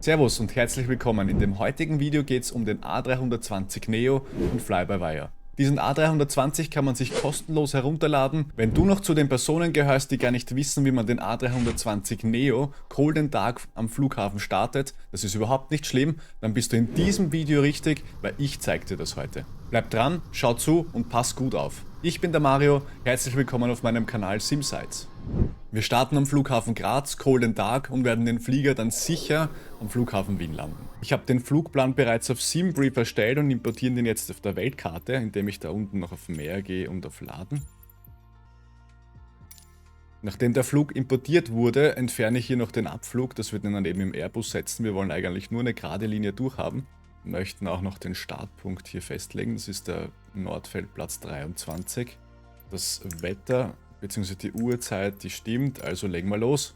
Servus und herzlich willkommen. In dem heutigen Video geht es um den A320 Neo und Fly-by-Wire. Diesen A320 kann man sich kostenlos herunterladen. Wenn du noch zu den Personen gehörst, die gar nicht wissen, wie man den A320 Neo Cold and Dark am Flughafen startet, das ist überhaupt nicht schlimm, dann bist du in diesem Video richtig, weil ich zeige dir das heute. Bleib dran, schau zu und pass gut auf. Ich bin der Mario, herzlich willkommen auf meinem Kanal SimSites. Wir starten am Flughafen Graz, Cold and Dark, und werden den Flieger dann sicher am Flughafen Wien landen. Ich habe den Flugplan bereits auf SimBrief erstellt und importiere den jetzt auf der Weltkarte, indem ich da unten noch auf Mehr gehe und auf Laden. Nachdem der Flug importiert wurde, entferne ich hier noch den Abflug, das wird dann eben im Airbus setzen. Wir wollen eigentlich nur eine gerade Linie durchhaben. Wir möchten auch noch den Startpunkt hier festlegen, das ist der Nordfeldplatz 23. Das Wetter bzw. die Uhrzeit, die stimmt, also legen wir los.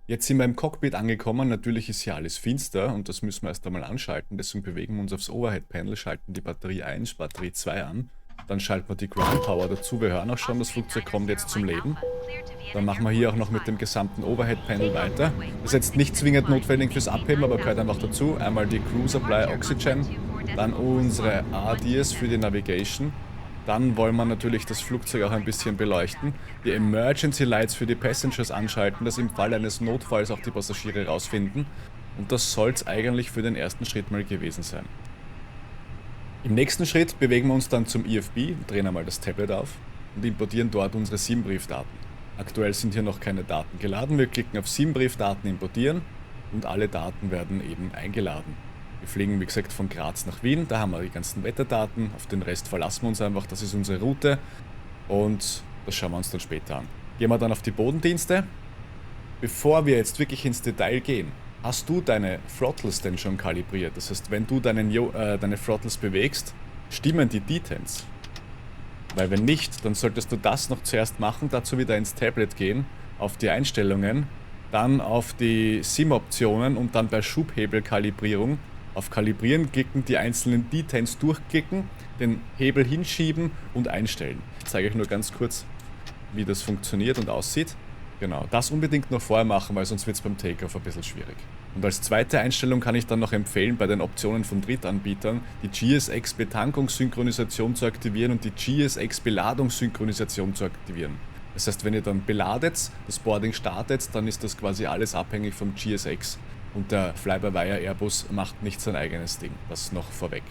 Jetzt sind wir im Cockpit angekommen, natürlich ist hier alles finster und das müssen wir erst einmal anschalten, deswegen bewegen wir uns aufs Overhead-Panel, schalten die Batterie 1, Batterie 2 an, dann schalten wir die Ground Power dazu, wir hören auch schon, das Flugzeug kommt jetzt zum Leben. Dann machen wir hier auch noch mit dem gesamten Overhead-Panel weiter. Das ist jetzt nicht zwingend notwendig fürs Abheben, aber gehört einfach dazu. Einmal die Crew Supply Oxygen, dann unsere ADIS für die Navigation. Dann wollen wir natürlich das Flugzeug auch ein bisschen beleuchten. Die Emergency Lights für die Passengers anschalten, dass im Fall eines Notfalls auch die Passagiere rausfinden. Und das soll es eigentlich für den ersten Schritt mal gewesen sein. Im nächsten Schritt bewegen wir uns dann zum IFB, drehen einmal das Tablet auf und importieren dort unsere SimBrief-Daten. Aktuell sind hier noch keine Daten geladen. Wir klicken auf SimBrief-Daten importieren und alle Daten werden eben eingeladen. Wir fliegen, wie gesagt, von Graz nach Wien, da haben wir die ganzen Wetterdaten, auf den Rest verlassen wir uns einfach, das ist unsere Route und das schauen wir uns dann später an. Gehen wir dann auf die Bodendienste. Bevor wir jetzt wirklich ins Detail gehen, hast du deine Throttles denn schon kalibriert? Das heißt, wenn du deine Throttles bewegst, stimmen die Detents? Weil wenn nicht, dann solltest du das noch zuerst machen, dazu wieder ins Tablet gehen, auf die Einstellungen, dann auf die SIM-Optionen und dann bei Schubhebelkalibrierung auf Kalibrieren klicken, die einzelnen Detents durchklicken, den Hebel hinschieben und einstellen. Ich zeige euch nur ganz kurz, wie das funktioniert und aussieht. Genau, das unbedingt noch vorher machen, weil sonst wird es beim Takeoff ein bisschen schwierig. Und als zweite Einstellung kann ich dann noch empfehlen, bei den Optionen von Drittanbietern die GSX-Betankungssynchronisation zu aktivieren und die GSX-Beladungssynchronisation zu aktivieren. Das heißt, wenn ihr dann beladet, das Boarding startet, dann ist das quasi alles abhängig vom GSX. Und der Fly-by-Wire Airbus macht nicht sein eigenes Ding. Das noch vorweg.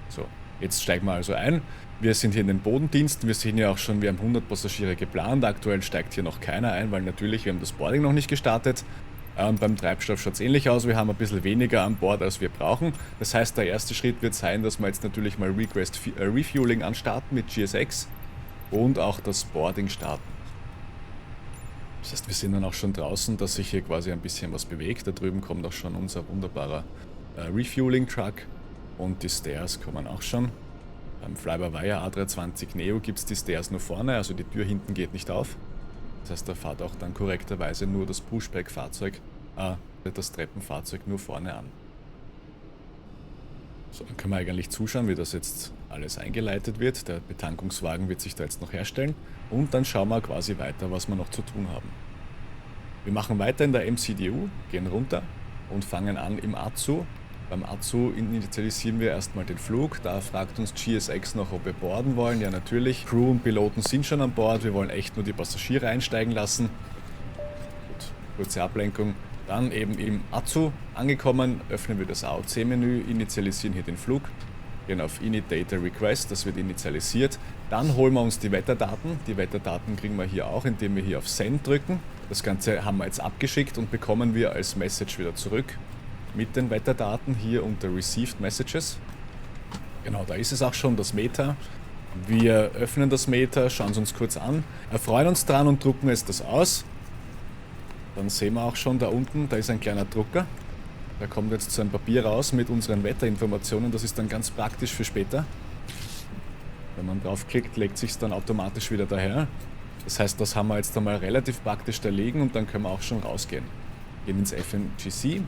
So, jetzt steigen wir also ein. Wir sind hier in den Bodendiensten. Wir sehen ja auch schon, wir haben 100 Passagiere geplant. Aktuell steigt hier noch keiner ein, weil natürlich, wir haben das Boarding noch nicht gestartet. Und beim Treibstoff schaut es ähnlich aus. Wir haben ein bisschen weniger an Bord, als wir brauchen. Das heißt, der erste Schritt wird sein, dass wir jetzt natürlich mal Refueling anstarten mit GSX und auch das Boarding starten. Das heißt, wir sind dann auch schon draußen, dass sich hier quasi ein bisschen was bewegt. Da drüben kommt auch schon unser wunderbarer Refueling-Truck und die Stairs kommen auch schon. Beim Fly-by-Wire A320 Neo gibt es die Stairs nur vorne, also die Tür hinten geht nicht auf. Das heißt, da fährt auch dann korrekterweise nur das Pushback-Fahrzeug, das Treppenfahrzeug nur vorne an. So, dann können wir eigentlich zuschauen, wie das jetzt alles eingeleitet wird. Der Betankungswagen wird sich da jetzt noch herstellen. Und dann schauen wir quasi weiter, was wir noch zu tun haben. Wir machen weiter in der MCDU, gehen runter und fangen an im ATSU. Beim ATSU initialisieren wir erstmal den Flug. Da fragt uns GSX noch, ob wir boarden wollen. Ja, natürlich. Crew und Piloten sind schon an Bord. Wir wollen echt nur die Passagiere einsteigen lassen. Gut, kurze Ablenkung. Dann eben im ATSU angekommen, öffnen wir das AOC-Menü, initialisieren hier den Flug, gehen auf Init Data Request, das wird initialisiert. Dann holen wir uns die Wetterdaten. Die Wetterdaten kriegen wir hier auch, indem wir hier auf Send drücken. Das Ganze haben wir jetzt abgeschickt und bekommen wir als Message wieder zurück mit den Wetterdaten hier unter Received Messages. Genau, da ist es auch schon, das Meter. Wir öffnen das Meter, schauen es uns kurz an, erfreuen uns dran und drucken jetzt das aus. Dann sehen wir auch schon da unten, da ist ein kleiner Drucker. Da kommt jetzt so ein Papier raus mit unseren Wetterinformationen. Das ist dann ganz praktisch für später. Wenn man draufklickt, legt sich es dann automatisch wieder daher. Das heißt, das haben wir jetzt einmal relativ praktisch da liegen und dann können wir auch schon rausgehen. Gehen ins FNGC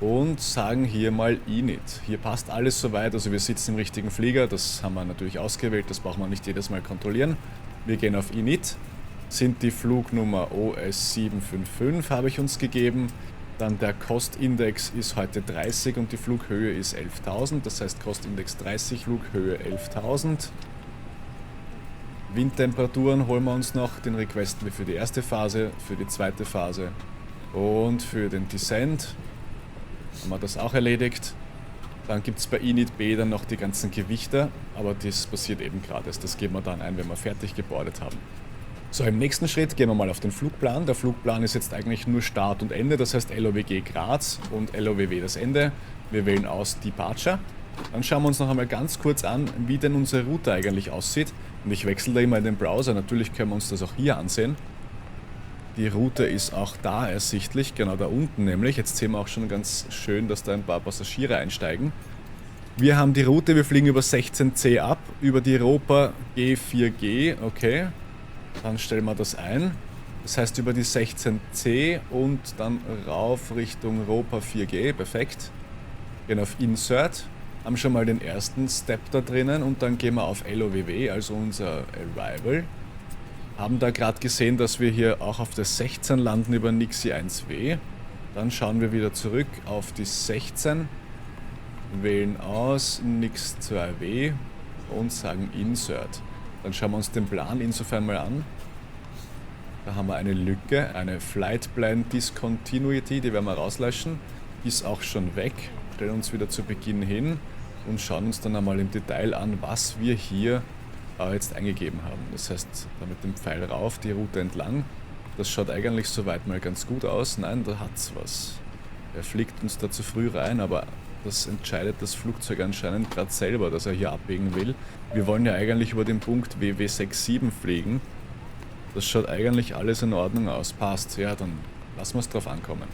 und sagen hier mal Init. Hier passt alles soweit, also wir sitzen im richtigen Flieger. Das haben wir natürlich ausgewählt, das braucht man nicht jedes Mal kontrollieren. Wir gehen auf Init. Sind die Flugnummer OS755 habe ich uns gegeben. Dann der Cost-Index ist heute 30 und die Flughöhe ist 11.000. Das heißt Cost-Index 30, Flughöhe 11.000. Windtemperaturen holen wir uns noch. Den requesten wir für die erste Phase, für die zweite Phase und für den Descent. Haben wir das auch erledigt. Dann gibt es bei Init B dann noch die ganzen Gewichter, aber das passiert eben gerade erst. Das geben wir dann ein, wenn wir fertig gebordet haben. So, im nächsten Schritt gehen wir mal auf den Flugplan. Der Flugplan ist jetzt eigentlich nur Start und Ende, das heißt LOWG Graz und LOWW das Ende. Wir wählen aus Departure. Dann schauen wir uns noch einmal ganz kurz an, wie denn unsere Route eigentlich aussieht. Und ich wechsle da immer in den Browser, natürlich können wir uns das auch hier ansehen. Die Route ist auch da ersichtlich, genau da unten nämlich. Jetzt sehen wir auch schon ganz schön, dass da ein paar Passagiere einsteigen. Wir haben die Route, wir fliegen über 16C ab, über die Europa G4G, okay. Dann stellen wir das ein. Das heißt über die 16C und dann rauf Richtung Europa 4G, perfekt. Gehen auf Insert, haben schon mal den ersten Step da drinnen und dann gehen wir auf LOWW, also unser Arrival. Haben da gerade gesehen, dass wir hier auch auf der 16 landen über Nixie 1W. Dann schauen wir wieder zurück auf die 16, wählen aus Nix 2W und sagen Insert. Dann schauen wir uns den Plan insofern mal an. Da haben wir eine Lücke, eine Flight Plan Discontinuity, die werden wir rauslöschen. Die ist auch schon weg. Stellen uns wieder zu Beginn hin und schauen uns dann einmal im Detail an, was wir hier jetzt eingegeben haben. Das heißt, da mit dem Pfeil rauf, die Route entlang. Das schaut eigentlich soweit mal ganz gut aus. Nein, da hat's was. Er fliegt uns da zu früh rein, aber das entscheidet das Flugzeug anscheinend gerade selber, dass er hier abbiegen will. Wir wollen ja eigentlich über den Punkt WW67 fliegen. Das schaut eigentlich alles in Ordnung aus. Passt. Ja, dann lassen wir es drauf ankommen.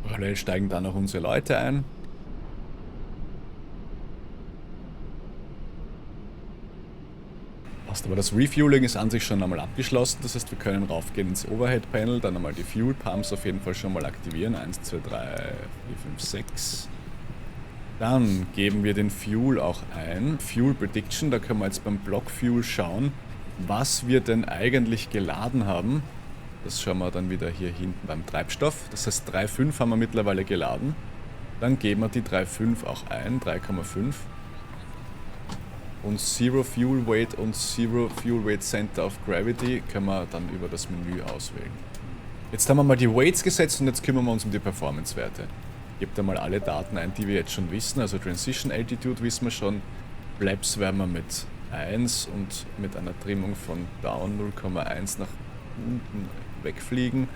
Parallel steigen dann noch unsere Leute ein. Passt, aber das Refueling ist an sich schon einmal abgeschlossen. Das heißt, wir können raufgehen ins Overhead Panel, dann einmal die Fuel Pumps auf jeden Fall schon mal aktivieren. 1, 2, 3, 4, 5, 6. Dann geben wir den Fuel auch ein. Fuel Prediction, da können wir jetzt beim Block Fuel schauen, was wir denn eigentlich geladen haben. Das schauen wir dann wieder hier hinten beim Treibstoff. Das heißt 3,5 haben wir mittlerweile geladen. Dann geben wir die 3,5 auch ein, 3,5. Und Zero Fuel Weight und Zero Fuel Weight Center of Gravity können wir dann über das Menü auswählen. Jetzt haben wir mal die Weights gesetzt und jetzt kümmern wir uns um die Performance-Werte. Gebt da mal alle Daten ein, die wir jetzt schon wissen. Also Transition Altitude wissen wir schon. Flaps werden wir mit 1 und mit einer Trimmung von Down 0,1 nach unten wegfliegen.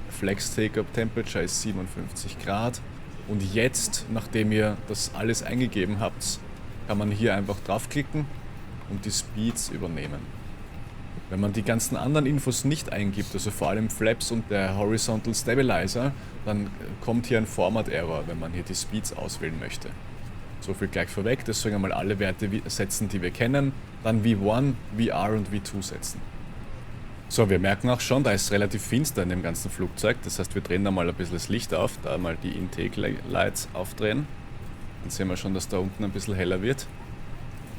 Flex Take-Up Temperature ist 57 Grad. Und jetzt, nachdem ihr das alles eingegeben habt, kann man hier einfach draufklicken und die Speeds übernehmen. Wenn man die ganzen anderen Infos nicht eingibt, also vor allem Flaps und der Horizontal Stabilizer, dann kommt hier ein Format Error, wenn man hier die Speeds auswählen möchte. So viel gleich vorweg, deswegen einmal alle Werte setzen, die wir kennen, dann V1, VR und V2 setzen. So, wir merken auch schon, da ist relativ finster in dem ganzen Flugzeug, das heißt wir drehen da mal ein bisschen das Licht auf, da mal die Intake Lights aufdrehen. Dann sehen wir schon, dass da unten ein bisschen heller wird.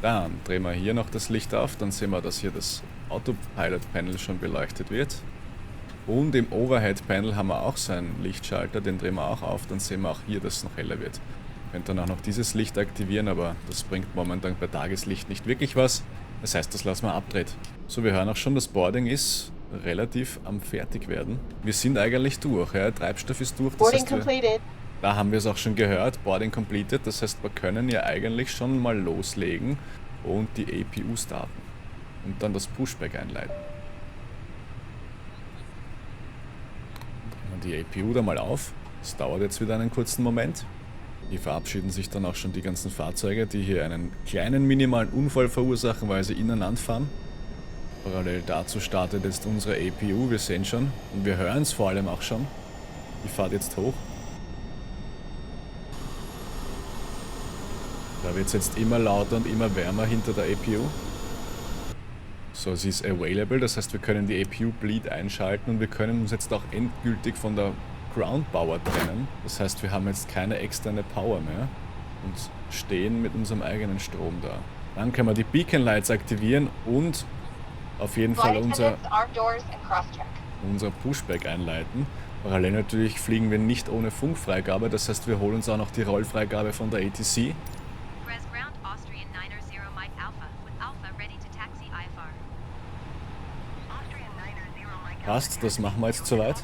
Dann drehen wir hier noch das Licht auf, dann sehen wir, dass hier das Autopilot-Panel schon beleuchtet wird. Und im Overhead-Panel haben wir auch so einen Lichtschalter, den drehen wir auch auf, dann sehen wir auch hier, dass es noch heller wird. Ihr könnt dann auch noch dieses Licht aktivieren, aber das bringt momentan bei Tageslicht nicht wirklich was. Das heißt, das lassen wir abdreht. So, wir hören auch schon, das Boarding ist relativ am Fertigwerden. Wir sind eigentlich durch, ja? Treibstoff ist durch. Das heißt, da haben wir es auch schon gehört, Boarding completed, das heißt, wir können ja eigentlich schon mal loslegen und die APU starten und dann das Pushback einleiten. Nehmen wir die APU da mal auf, das dauert jetzt wieder einen kurzen Moment. Hier verabschieden sich dann auch schon die ganzen Fahrzeuge, die hier einen kleinen minimalen Unfall verursachen, weil sie ineinander fahren. Parallel dazu startet jetzt unsere APU, wir sehen schon und wir hören es vor allem auch schon. Die fährt jetzt hoch. Da wird es jetzt immer lauter und immer wärmer hinter der APU. So, sie ist available, das heißt wir können die APU Bleed einschalten und wir können uns jetzt auch endgültig von der Ground Power trennen. Das heißt wir haben jetzt keine externe Power mehr und stehen mit unserem eigenen Strom da. Dann können wir die Beacon Lights aktivieren und auf jeden Fall unser unser Pushback einleiten. Parallel natürlich fliegen wir nicht ohne Funkfreigabe, das heißt, wir holen uns auch noch die Rollfreigabe von der ATC. Passt, das machen wir jetzt soweit.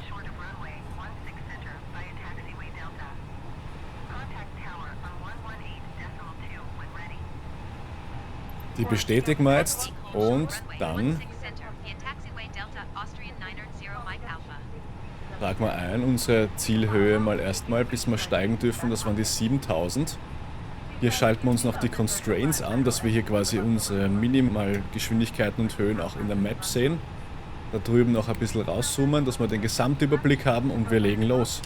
Die bestätigen wir jetzt und dann tragen wir ein unsere Zielhöhe mal erstmal, bis wir steigen dürfen, das waren die 7000. Hier schalten wir uns noch die Constraints an, dass wir hier quasi unsere Minimalgeschwindigkeiten und Höhen auch in der Map sehen. Da drüben noch ein bisschen rauszoomen, dass wir den Gesamtüberblick haben und wir legen los.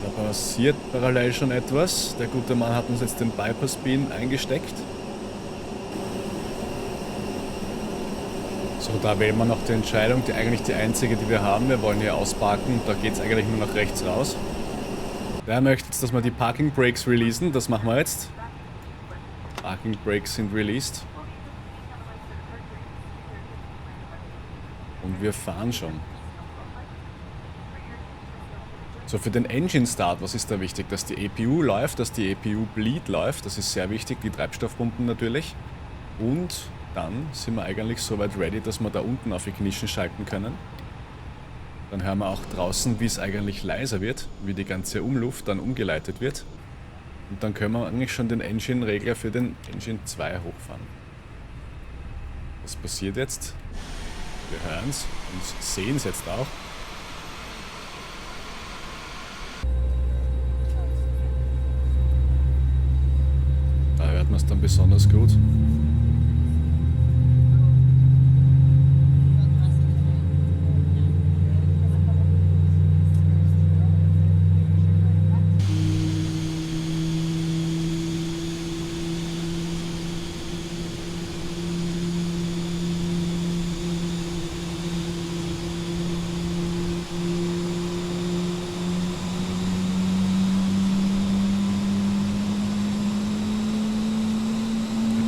Da passiert parallel schon etwas. Der gute Mann hat uns jetzt den Bypass Beam eingesteckt. So, da wählen wir noch die Entscheidung, die eigentlich die einzige, die wir haben. Wir wollen hier ausparken und da geht es eigentlich nur nach rechts raus. Der möchte jetzt, dass wir die Parking Brakes releasen. Das machen wir jetzt. Parking Brakes sind released. Und wir fahren schon. So, für den Engine Start, was ist da wichtig? Dass die EPU läuft, dass die EPU Bleed läuft. Das ist sehr wichtig, die Treibstoffpumpen natürlich. Und dann sind wir eigentlich soweit ready, dass wir da unten auf Ignition schalten können. Dann hören wir auch draußen, wie es eigentlich leiser wird, wie die ganze Umluft dann umgeleitet wird. Und dann können wir eigentlich schon den Engine-Regler für den Engine 2 hochfahren. Was passiert jetzt? Wir hören es und sehen es jetzt auch. Da hört man es dann besonders gut.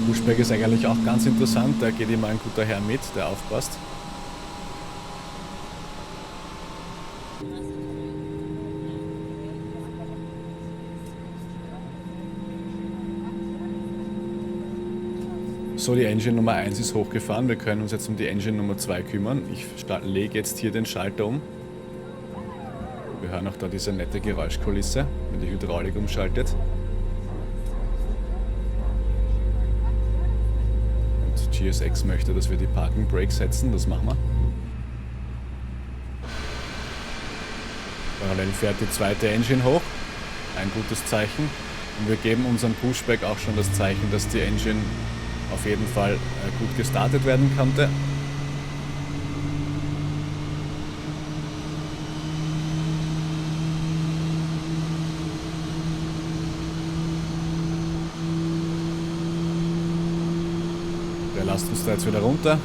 Pushback ist eigentlich auch ganz interessant, da geht immer ein guter Herr mit, der aufpasst. So, die Engine Nummer 1 ist hochgefahren, wir können uns jetzt um die Engine Nummer 2 kümmern. Ich lege jetzt hier den Schalter um. Wir hören auch da diese nette Geräuschkulisse, wenn die Hydraulik umschaltet. GSX möchte, dass wir die Parking Brake setzen, das machen wir. Parallel fährt die zweite Engine hoch, ein gutes Zeichen. Und wir geben unserem Pushback auch schon das Zeichen, dass die Engine auf jeden Fall gut gestartet werden konnte. Der lasst uns da jetzt wieder runter.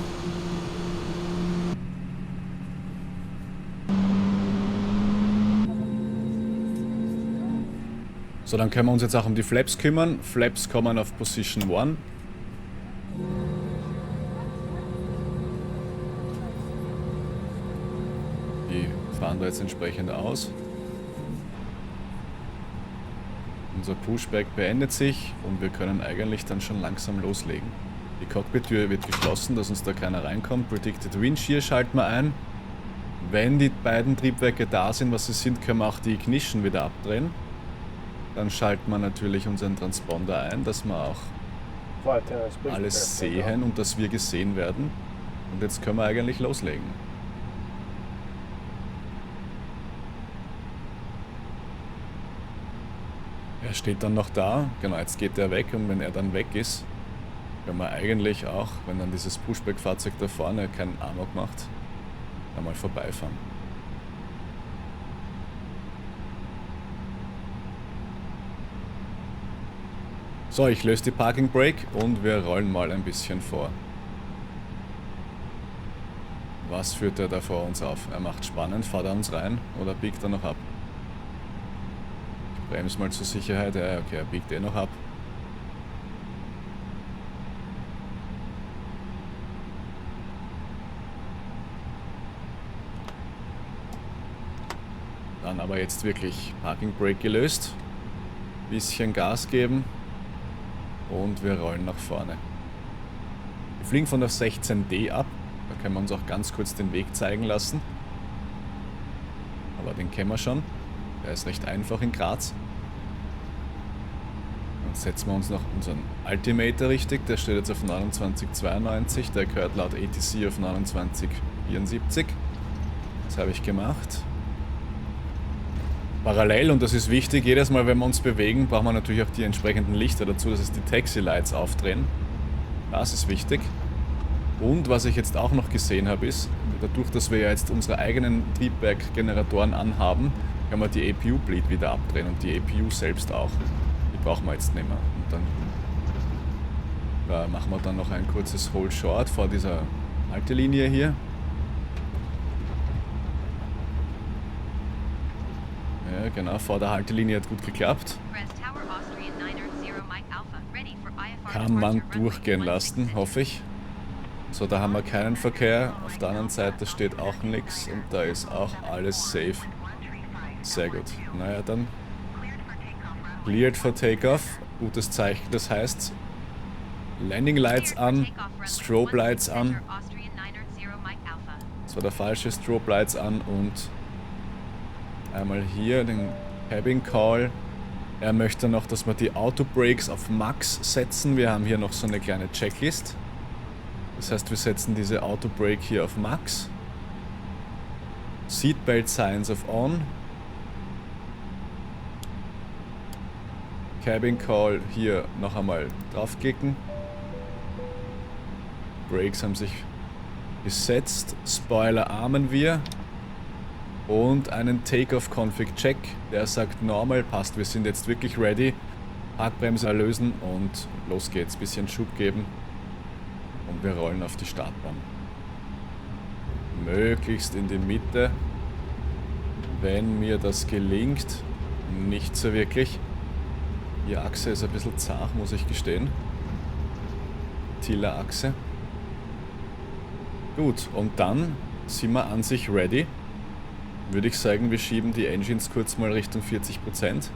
So, dann können wir uns jetzt auch um die Flaps kümmern. Flaps kommen auf Position 1. Die fahren da jetzt entsprechend aus. Unser Pushback beendet sich und wir können eigentlich dann schon langsam loslegen. Die Cockpit-Tür wird geschlossen, dass uns da keiner reinkommt. Predicted Wind Shear schalten wir ein. Wenn die beiden Triebwerke da sind, was sie sind, können wir auch die Ignition wieder abdrehen. Dann schalten wir natürlich unseren Transponder ein, dass wir auch alles sehen und dass wir gesehen werden. Und jetzt können wir eigentlich loslegen. Er steht dann noch da, genau, jetzt geht er weg und wenn er dann weg ist, können wir eigentlich auch, wenn dann dieses Pushback-Fahrzeug da vorne keinen Amok macht, einmal vorbeifahren. So, ich löse die Parking Brake und wir rollen mal ein bisschen vor. Was führt er da vor uns auf? Er macht spannend, fährt er uns rein oder biegt er noch ab? Ich bremse mal zur Sicherheit, ja, okay, er biegt eh noch ab. Dann aber jetzt wirklich Parking Brake gelöst. Bisschen Gas geben. Und wir rollen nach vorne. Wir fliegen von der 16D ab. Da können wir uns auch ganz kurz den Weg zeigen lassen. Aber den kennen wir schon. Der ist recht einfach in Graz. Dann setzen wir uns noch unseren Altimeter richtig. Der steht jetzt auf 29,92. Der gehört laut ATC auf 29,74. Das habe ich gemacht. Parallel, und das ist wichtig, jedes Mal, wenn wir uns bewegen, brauchen wir natürlich auch die entsprechenden Lichter dazu, das heißt die Taxi Lights aufdrehen. Das ist wichtig. Und was ich jetzt auch noch gesehen habe, ist, dadurch, dass wir ja jetzt unsere eigenen Triebwerkgeneratoren anhaben, kann man die APU-Bleed wieder abdrehen und die APU selbst auch. Die brauchen wir jetzt nicht mehr. Und dann machen wir dann noch ein kurzes Hold Short vor dieser Haltelinie hier. Ja, genau, vor der Haltelinie hat gut geklappt. Kann man durchgehen lassen, hoffe ich. So, da haben wir keinen Verkehr. Auf der anderen Seite steht auch nichts und da ist auch alles safe. Sehr gut. Naja, dann cleared for Takeoff. Gutes Zeichen. Das heißt, Landing Lights an, Strobe Lights an. Das war der falsche, Strobe Lights an und einmal hier den Cabin Call. Er möchte noch, dass wir die Auto Brakes auf Max setzen. Wir haben hier noch so eine kleine Checklist. Das heißt, wir setzen diese Auto Brake hier auf Max. Seatbelt Signs auf On. Cabin Call hier noch einmal draufklicken. Brakes haben sich gesetzt. Spoiler armen wir. Und einen Takeoff-Config Check, der sagt normal, passt, wir sind jetzt wirklich ready. Parkbremse lösen und los geht's, bisschen Schub geben und wir rollen auf die Startbahn. Möglichst in die Mitte, wenn mir das gelingt, nicht so wirklich. Die Achse ist ein bisschen zart, muss ich gestehen. Tiller-Achse. Gut, und dann sind wir an sich ready. Würde ich sagen, wir schieben die Engines kurz mal Richtung 40%.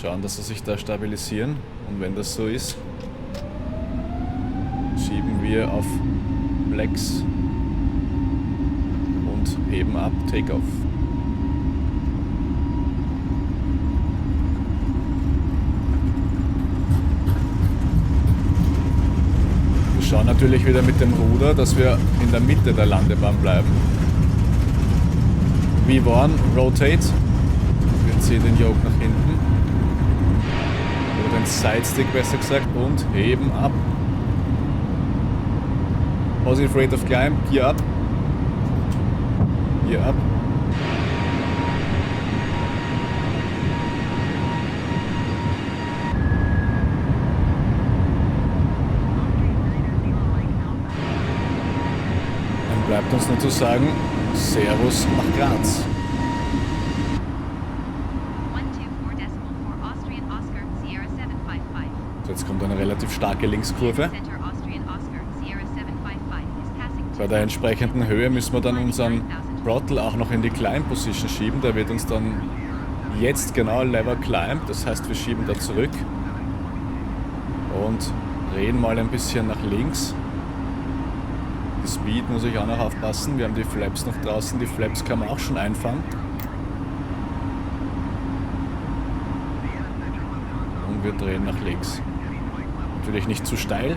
Schauen, dass sie sich da stabilisieren. Und wenn das so ist, schieben wir auf Flex und heben ab, Takeoff. Wir schauen natürlich wieder mit dem Ruder, dass wir in der Mitte der Landebahn bleiben. V1, Rotate. Wir ziehen den Yoke nach hinten. Oder den Sidestick besser gesagt. Und heben ab. Positive Rate of Climb. Gear ab. Gear ab. Dann bleibt uns nur zu sagen, Servus nach Graz. So, jetzt kommt eine relativ starke Linkskurve. Bei der entsprechenden Höhe müssen wir dann unseren Throttle auch noch in die Climb Position schieben. Der wird uns dann jetzt genau Lever Climb, das heißt wir schieben da zurück und drehen mal ein bisschen nach links. Die Speed muss ich auch noch aufpassen. Wir haben die Flaps noch draußen. Die Flaps kann man auch schon einfahren. Und wir drehen nach links. Natürlich nicht zu steil.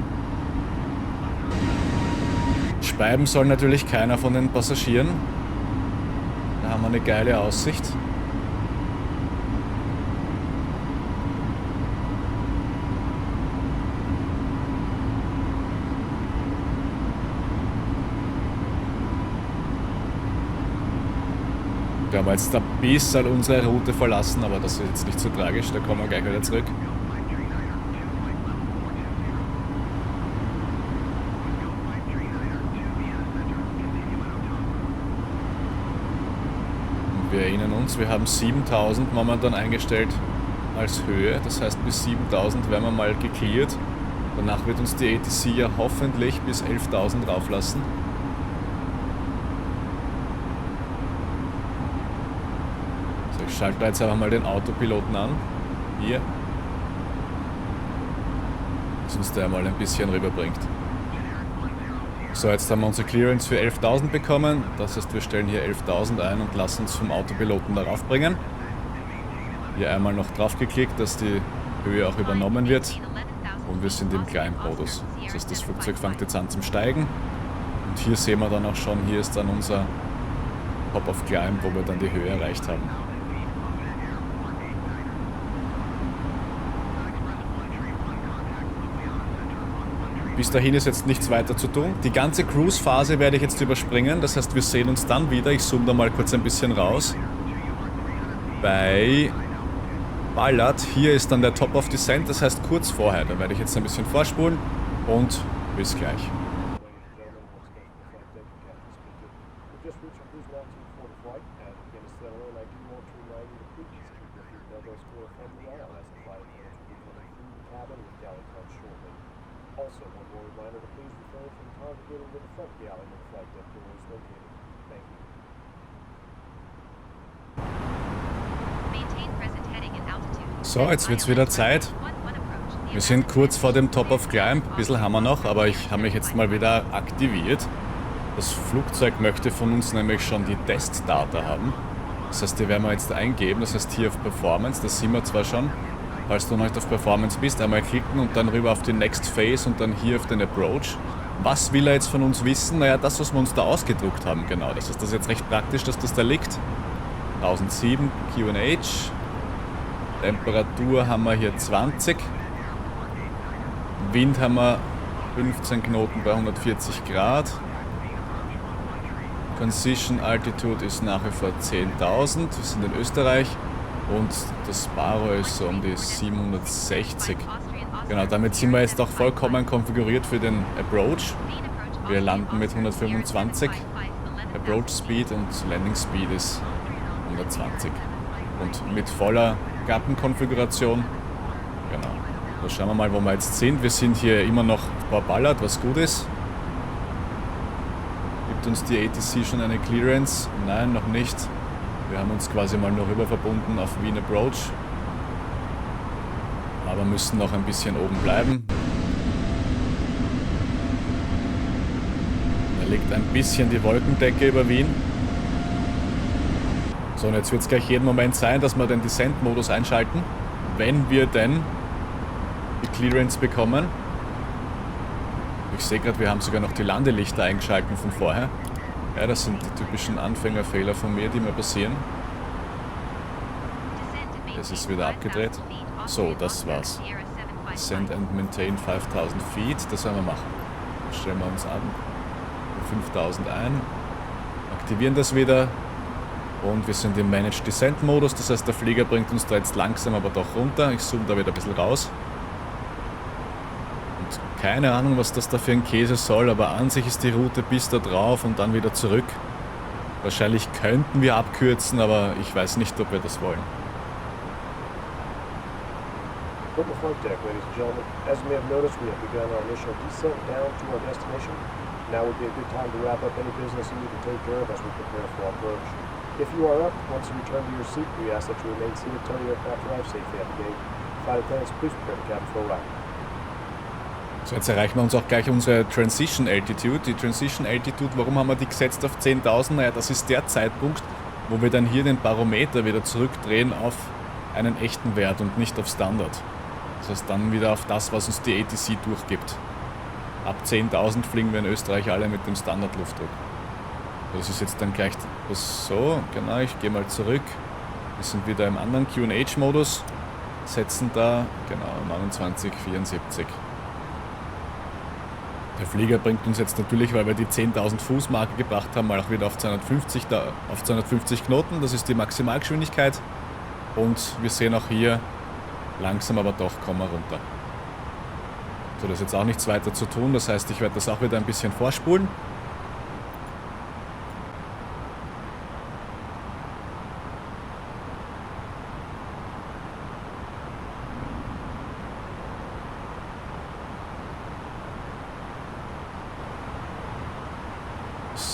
Speiben soll natürlich keiner von den Passagieren. Da haben wir eine geile Aussicht. Wir haben jetzt ein bisschen unsere Route verlassen, aber das ist jetzt nicht so tragisch, da kommen wir gleich wieder zurück. Und wir erinnern uns, wir haben 7000 momentan eingestellt als Höhe, das heißt bis 7000 werden wir mal gecleart. Danach wird uns die ATC ja hoffentlich bis 11.000 rauflassen. ich schalte da jetzt einfach mal den Autopiloten an. Hier. Dass uns der mal ein bisschen rüberbringt. So, jetzt haben wir unsere Clearance für 11.000 bekommen. Das heißt, wir stellen hier 11.000 ein und lassen uns vom Autopiloten darauf bringen. Hier einmal noch drauf geklickt, dass die Höhe auch übernommen wird. Und wir sind im Climb-Modus. Das heißt, das Flugzeug fängt jetzt an zum Steigen. Und hier sehen wir dann auch schon, hier ist dann unser Top of Climb, wo wir dann die Höhe erreicht haben. Bis dahin ist jetzt nichts weiter zu tun. Die ganze Cruise-Phase werde ich jetzt überspringen. Das heißt, wir sehen uns dann wieder. Ich zoome da mal kurz ein bisschen raus. Bei Ballard. Hier ist dann der Top of Descent. Das heißt kurz vorher. Da werde ich jetzt ein bisschen vorspulen. Und bis gleich. Also, one more reminder to please refrain from congregating with the front galley when the flight deck door is located. Thank you. So, jetzt wird es wieder Zeit. Wir sind kurz vor dem Top of Climb. Ein bisschen haben wir noch, aber ich habe mich jetzt mal wieder aktiviert. Das Flugzeug möchte von uns nämlich schon die Testdata haben. Das heißt, die werden wir jetzt eingeben. Das heißt, hier auf Performance, das sehen wir zwar schon. Falls du noch nicht auf Performance bist, einmal klicken und dann rüber auf die Next Phase und dann hier auf den Approach. Was will er jetzt von uns wissen? Naja, das, was wir uns da ausgedruckt haben, genau. Das ist jetzt recht praktisch, dass das da liegt. 1007 QNH. Temperatur haben wir hier 20. Wind haben wir 15 Knoten bei 140 Grad. Transition Altitude ist nach wie vor 10.000. Wir sind in Österreich. Und das Baro ist so um die 760. Genau, damit sind wir jetzt auch vollkommen konfiguriert für den Approach. Wir landen mit 125 Approach Speed und Landing Speed ist 120. Und mit voller Gappenkonfiguration. Genau. Da schauen wir mal, wo wir jetzt sind. Wir sind hier immer noch vor Ballard, was gut ist. Gibt uns die ATC schon eine Clearance? Nein, noch nicht. Wir haben uns quasi mal nur rüber verbunden auf Wien Approach. Aber müssen noch ein bisschen oben bleiben. Da liegt ein bisschen die Wolkendecke über Wien. So, und jetzt wird es gleich jeden Moment sein, dass wir den Descent-Modus einschalten, wenn wir denn die Clearance bekommen. Ich sehe gerade, wir haben sogar noch die Landelichter eingeschalten von vorher. Ja, das sind die typischen Anfängerfehler von mir, die mir passieren. Es ist wieder abgedreht. So, das war's. Send and maintain 5000 feet. Das werden wir machen. Das stellen wir uns an. 5000 ein. Aktivieren das wieder. Und wir sind im Managed Descent Modus. Das heißt, der Flieger bringt uns da jetzt langsam aber doch runter. Ich zoome da wieder ein bisschen raus. Keine Ahnung, was das da für ein Käse soll, aber an sich ist die Route bis da drauf und dann wieder zurück. Wahrscheinlich könnten wir abkürzen, aber ich weiß nicht, ob wir das wollen. From the flight deck, ladies and gentlemen, as you may have noticed, we have begun our initial descent down to our destination. Now would be a good time to wrap up any business you need to take care of as we prepare for approach. If you are up, once you return to your seat, we ask that you remain seated until the aircraft arrives safely at the gate. Flight attendants, please prepare the cabin for a ride. So, jetzt erreichen wir uns auch gleich unsere Transition Altitude. Die Transition Altitude, warum haben wir die gesetzt auf 10.000? Naja, das ist der Zeitpunkt, wo wir dann hier den Barometer wieder zurückdrehen auf einen echten Wert und nicht auf Standard. Das heißt dann wieder auf das, was uns die ATC durchgibt. Ab 10.000 fliegen wir in Österreich alle mit dem Standardluftdruck. Das ist jetzt dann gleich so, genau, ich gehe mal zurück. Wir sind wieder im anderen QNH-Modus, setzen da, genau, 29,74. Der Flieger bringt uns jetzt natürlich, weil wir die 10.000 Fuß Marke gebracht haben, mal auch wieder auf 250, auf 250 Knoten. Das ist die Maximalgeschwindigkeit. Und wir sehen auch hier, langsam aber doch kommen wir runter. So, das ist jetzt auch nichts weiter zu tun. Das heißt, ich werde das auch wieder ein bisschen vorspulen.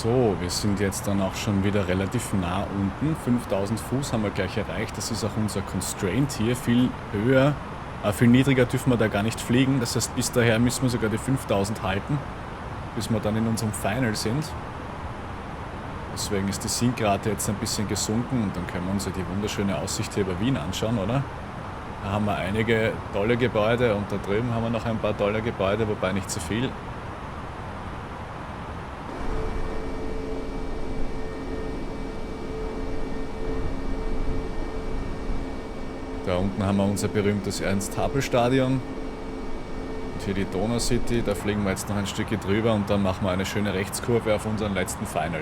So, wir sind jetzt dann auch schon wieder relativ nah unten. 5000 Fuß haben wir gleich erreicht. Das ist auch unser Constraint hier. Viel höher, viel niedriger dürfen wir da gar nicht fliegen. Das heißt, bis daher müssen wir sogar die 5000 halten, bis wir dann in unserem Final sind. Deswegen ist die Sinkrate jetzt ein bisschen gesunken und dann können wir uns ja die wunderschöne Aussicht hier über Wien anschauen, oder? Da haben wir einige tolle Gebäude und da drüben haben wir noch ein paar tolle Gebäude, wobei nicht so viel. Da unten haben wir unser berühmtes Ernst-Happel-Stadion. Und hier die Donau City, da fliegen wir jetzt noch ein Stückchen drüber und dann machen wir eine schöne Rechtskurve auf unseren letzten Final.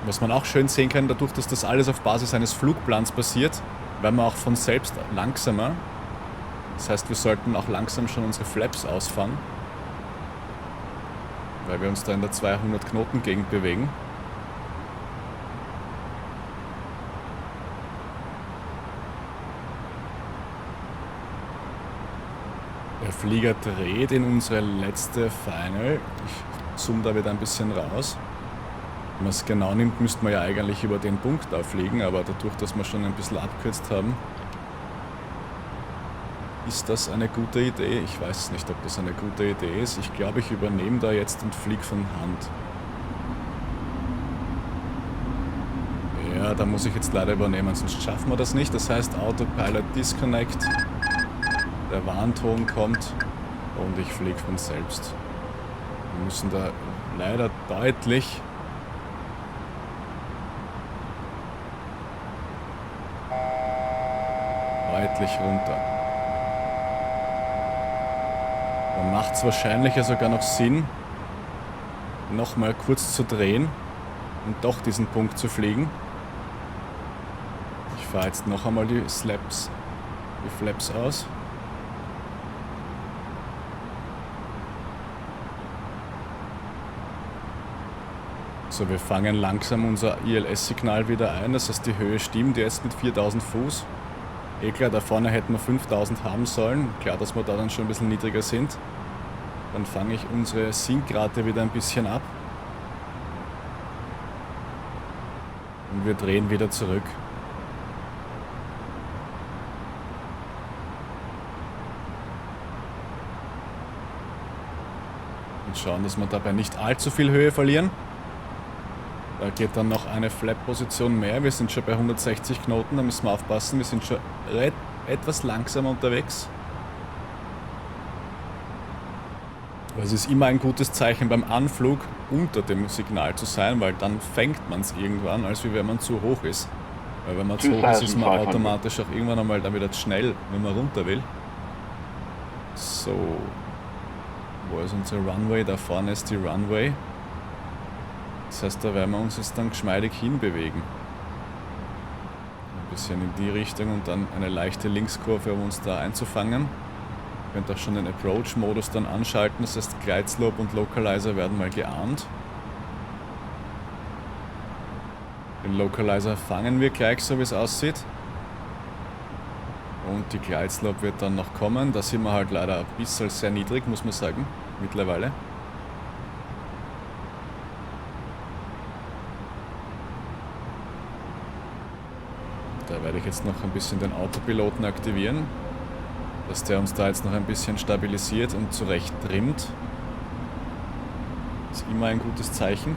Was man auch schön sehen kann, dadurch, dass das alles auf Basis eines Flugplans passiert, werden wir auch von selbst langsamer. Das heißt, wir sollten auch langsam schon unsere Flaps ausfahren, weil wir uns da in der 200 Knoten Gegend bewegen. Der Flieger dreht in unsere letzte Final. Ich zoome da wieder ein bisschen raus. Wenn man es genau nimmt, müsste man ja eigentlich über den Punkt da fliegen, aber dadurch, dass wir schon ein bisschen abkürzt haben, ist das eine gute Idee? Ich weiß nicht, ob das eine gute Idee ist. Ich glaube, ich übernehme da jetzt und fliege von Hand. Ja, da muss ich jetzt leider übernehmen, sonst schaffen wir das nicht. Das heißt, Autopilot Disconnect, der Warnton kommt und ich fliege von selbst. Wir müssen da leider deutlich runter. Dann macht es wahrscheinlich ja sogar noch Sinn, nochmal kurz zu drehen und doch diesen Punkt zu fliegen. Ich fahre jetzt noch einmal die Flaps aus. So, wir fangen langsam unser ILS-Signal wieder ein, das heißt die Höhe stimmt jetzt mit 4000 Fuß. Eh klar, da vorne hätten wir 5000 haben sollen. Klar, dass wir da dann schon ein bisschen niedriger sind. Dann fange ich unsere Sinkrate wieder ein bisschen ab. Und wir drehen wieder zurück. Und schauen, dass wir dabei nicht allzu viel Höhe verlieren. Da geht dann noch eine Flap-Position mehr. Wir sind schon bei 160 Knoten, da müssen wir aufpassen. Wir sind schon etwas langsamer unterwegs. Aber es ist immer ein gutes Zeichen beim Anflug unter dem Signal zu sein, weil dann fängt man es irgendwann, als wie wenn man zu hoch ist. Weil wenn man zu hoch ist, ist man automatisch auch irgendwann einmal dann wieder schnell, wenn man runter will. So. Wo ist unser Runway? Da vorne ist die Runway. Das heißt, da werden wir uns jetzt dann geschmeidig hinbewegen. Ein bisschen in die Richtung und dann eine leichte Linkskurve, um uns da einzufangen. Ihr könnt auch schon den Approach-Modus dann anschalten, das heißt Glideslope und Localizer werden mal geahnt. Den Localizer fangen wir gleich, so wie es aussieht. Und die Glideslope wird dann noch kommen. Da sind wir halt leider ein bisschen sehr niedrig, muss man sagen, mittlerweile. Da werde ich jetzt noch ein bisschen den Autopiloten aktivieren, dass der uns da jetzt noch ein bisschen stabilisiert und zurecht trimmt. Ist immer ein gutes Zeichen.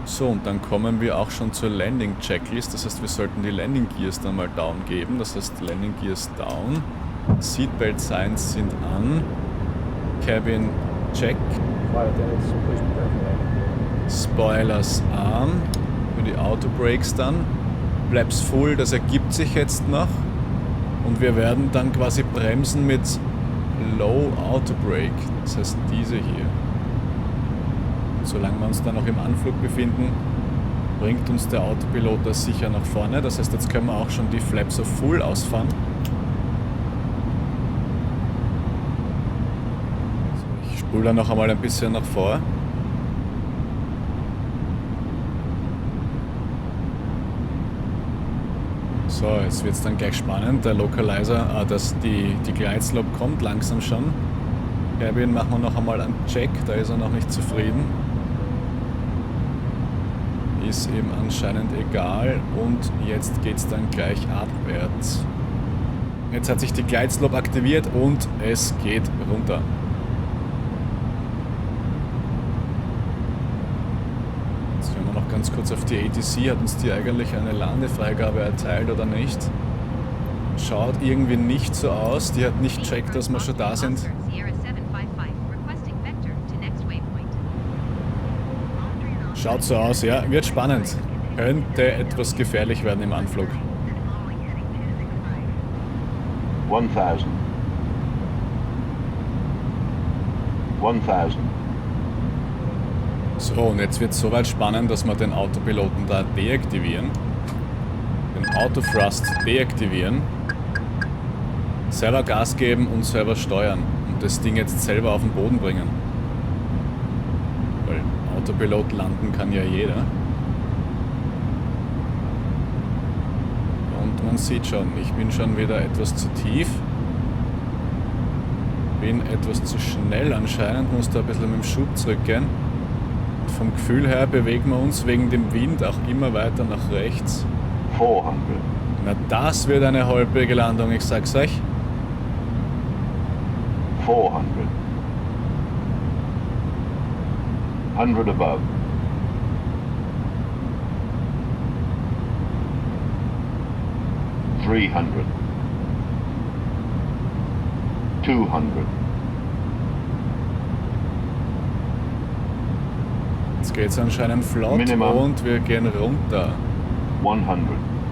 So, und dann kommen wir auch schon zur Landing Checklist. Das heißt, wir sollten die Landing Gears dann mal down geben. Das heißt, Landing Gears down. Seatbelt Signs sind an. Cabin check. Spoilers an. Für die Auto Brakes dann. Flaps full, das ergibt sich jetzt noch. Und wir werden dann quasi bremsen mit Low Auto Brake. Das heißt, diese hier. Solange wir uns dann noch im Anflug befinden, bringt uns der Autopilot da sicher nach vorne. Das heißt, jetzt können wir auch schon die Flaps auf Full ausfahren. So, ich spule dann noch einmal ein bisschen nach vor. So, jetzt wird es dann gleich spannend. Der Localizer, die Glideslope kommt langsam schon. Cabin machen wir noch einmal einen Check, da ist er noch nicht zufrieden. Ist ihm anscheinend egal und jetzt geht es dann gleich abwärts. Jetzt hat sich die Glideslope aktiviert und es geht runter. Jetzt schauen wir noch ganz kurz auf die ATC. Hat uns die eigentlich eine Landefreigabe erteilt oder nicht? Schaut irgendwie nicht so aus. Die hat nicht checkt, dass wir schon da sind. Schaut so aus, ja. Wird spannend. Könnte etwas gefährlich werden im Anflug. 1000. 1000. So, und jetzt wird es soweit spannend, dass wir den Autopiloten da deaktivieren. Den Autothrust deaktivieren. Selber Gas geben und selber steuern. Und das Ding jetzt selber auf den Boden bringen. Weil Autopilot landen kann ja jeder. Und man sieht schon, ich bin schon wieder etwas zu tief. Bin etwas zu schnell anscheinend, muss da ein bisschen mit dem Schub zurückgehen. Und vom Gefühl her bewegen wir uns wegen dem Wind auch immer weiter nach rechts. 400. Na, das wird eine holprige Landung, ich sag's euch. 400. 100 above. 300. 200. Jetzt geht's anscheinend flott Minimum. und wir gehen runter. 100.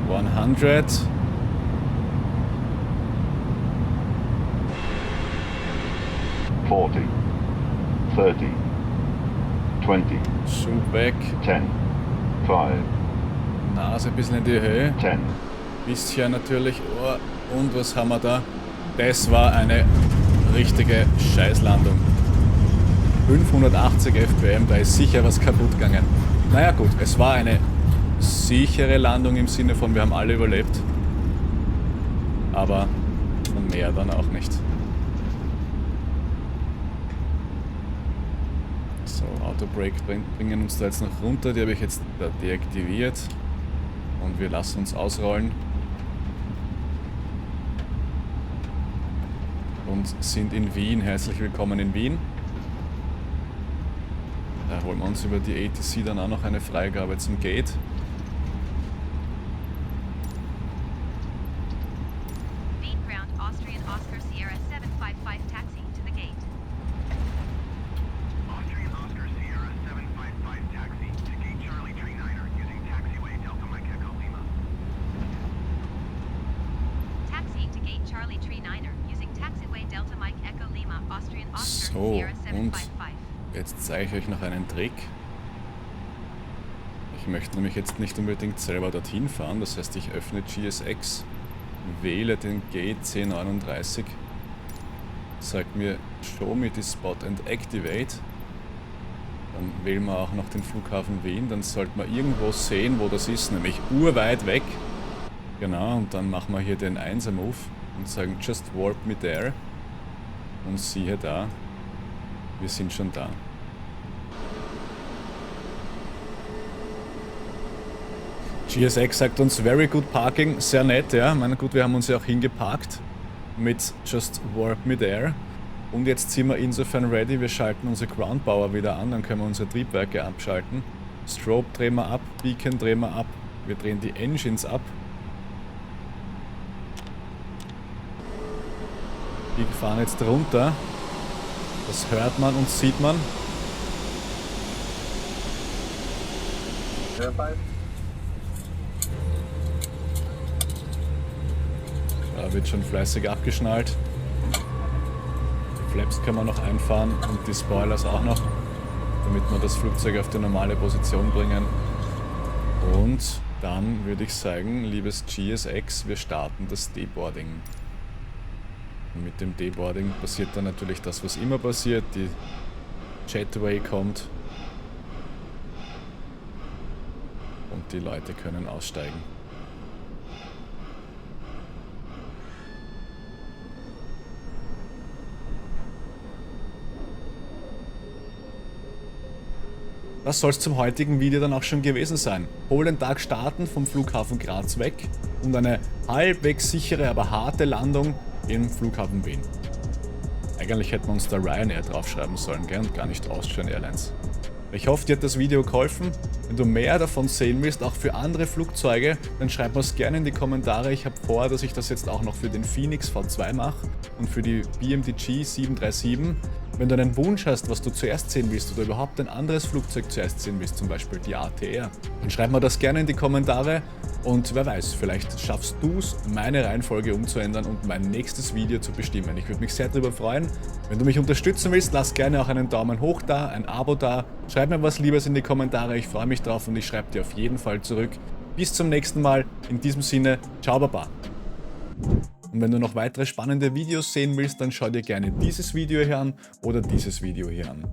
100. Forty. 30. 20. Schub weg. 10. 5. Nase ein bisschen in die Höhe. 10. Bisschen natürlich. Oh, und was haben wir da? Das war eine richtige Scheißlandung. 580 FPM, da ist sicher was kaputt gegangen. Naja gut, es war eine sichere Landung im Sinne von, wir haben alle überlebt. Aber mehr dann auch nicht. So, Autobrake bringen uns da jetzt noch runter. Die habe ich jetzt da deaktiviert. Und wir lassen uns ausrollen. Und sind in Wien. Herzlich willkommen in Wien. Da holen wir uns über die ATC dann auch noch eine Freigabe zum Gate. Wien ground Austrian Oscar Sierra 755 taxi to the gate. Austrian Oscar Sierra 755 taxi to gate Charlie Tree Niner using taxiway Delta Mike Echo Lima. Taxi to gate Charlie Tree Niner using taxiway Delta Mike Echo Lima Austrian Oscar So, Sierra und 755. jetzt zeige ich euch noch einen Trick. Ich möchte nämlich jetzt nicht unbedingt selber dorthin fahren, das heißt ich öffne GSX, wähle den Gate C39, sagt mir Show me the spot and activate. Dann wählen wir auch noch den Flughafen Wien, dann sollte man irgendwo sehen, wo das ist, nämlich urweit weg. Genau, und dann machen wir hier den 1er-Move und sagen just warp me there. Und siehe da, wir sind schon da. GSX sagt uns very good parking, sehr nett, ja. Ich meine, gut, wir haben uns ja auch hingeparkt mit just warp me there. Und jetzt sind wir insofern ready, wir schalten unsere Ground Power wieder an, dann können wir unsere Triebwerke abschalten. Strobe drehen wir ab, Beacon drehen wir ab, wir drehen die Engines ab. Wir fahren jetzt runter. Das hört man und sieht man. Da wird schon fleißig abgeschnallt. Die Flaps können wir noch einfahren und die Spoilers auch noch, damit wir das Flugzeug auf die normale Position bringen. Und dann würde ich sagen, liebes GSX, wir starten das Deboarding. Und mit dem Deboarding passiert dann natürlich das, was immer passiert. Die Jetway kommt und die Leute können aussteigen. das soll es zum heutigen Video dann auch schon gewesen sein. Hol den Tag starten vom Flughafen Graz weg und eine halbwegs sichere, aber harte Landung im Flughafen Wien. Eigentlich hätten wir uns da Ryanair draufschreiben sollen, gell? Und gar nicht Austrian Airlines. Ich hoffe, dir hat das Video geholfen. Wenn du mehr davon sehen willst, auch für andere Flugzeuge, dann schreib mir es gerne in die Kommentare. Ich habe vor, dass ich das jetzt auch noch für den Phoenix V2 mache und für die BMDG 737. Wenn du einen Wunsch hast, was du zuerst sehen willst oder überhaupt ein anderes Flugzeug zuerst sehen willst, zum Beispiel die ATR, dann schreib mir das gerne in die Kommentare und wer weiß, vielleicht schaffst du es, meine Reihenfolge umzuändern und mein nächstes Video zu bestimmen. Ich würde mich sehr darüber freuen. Wenn du mich unterstützen willst, lass gerne auch einen Daumen hoch da, ein Abo da, schreib mir was Liebes in die Kommentare, ich freue mich drauf und ich schreibe dir auf jeden Fall zurück. Bis zum nächsten Mal, in diesem Sinne, ciao Baba! Und wenn du noch weitere spannende Videos sehen willst, dann schau dir gerne dieses Video hier an oder dieses Video hier an.